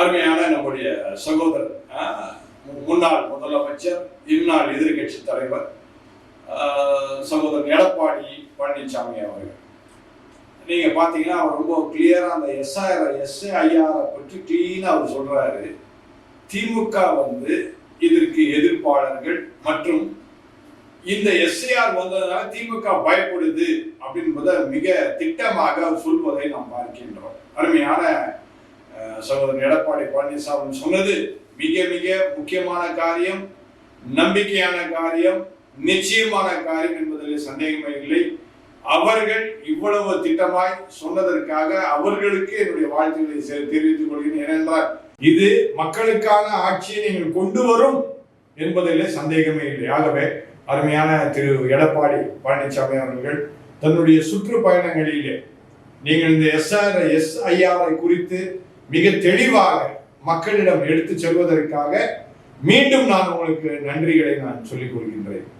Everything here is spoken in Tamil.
அருமையான நம்முடைய சகோதரர், முன்னாள் முதலமைச்சர், இந்நாள் எதிர்கட்சி தலைவர் சகோதரர் எடப்பாடி பழனிசாமி அவர்கள். நீங்க பாத்தீங்கன்னா அவர் ரொம்ப கிளியரா அந்த எஸ்ஐஆரை பற்றி கிளீனா அவர் சொல்றாரு. திமுக இதற்கு எதிர்ப்பாளர்கள் மற்றும் இந்த எஸ்ஐஆர் வந்ததுனால திமுக பயப்படுது அப்படின்பதை மிக திட்டமாக அவர் சொல்வதை நாம் பார்க்கின்றோம். அருமையான சகோதரர் எடப்பாடி பழனிசாமி சொன்னது மிக மிக முக்கியமான காரியம், நம்பிக்கையான காரியம், நிச்சயமான காரியம் என்பதில் சந்தேகமே இல்லை. அவர்கள் இவ்வளவு திட்டமாய் சொன்னதற்காக அவர்களுக்கு என்னுடைய வாழ்த்துக்களை தெரிவித்துக் கொள்கிறேன். ஏனென்றால் இது மக்களுக்கான ஆட்சியை நீங்கள் கொண்டு வரும் என்பதிலே சந்தேகமே இல்லை. ஆகவே அருமையான திரு எடப்பாடி பழனிசாமி அவர்கள் தன்னுடைய சுற்றுப்பயணங்களிலே நீங்கள் இந்த எஸ்ஐஆரை குறித்து மிக தெளிவாக மக்களிடம் எடுத்து செல்வதற்காக மீண்டும் நான் உங்களுக்கு நன்றிகளை நான் சொல்லிக் கொள்கின்றேன்.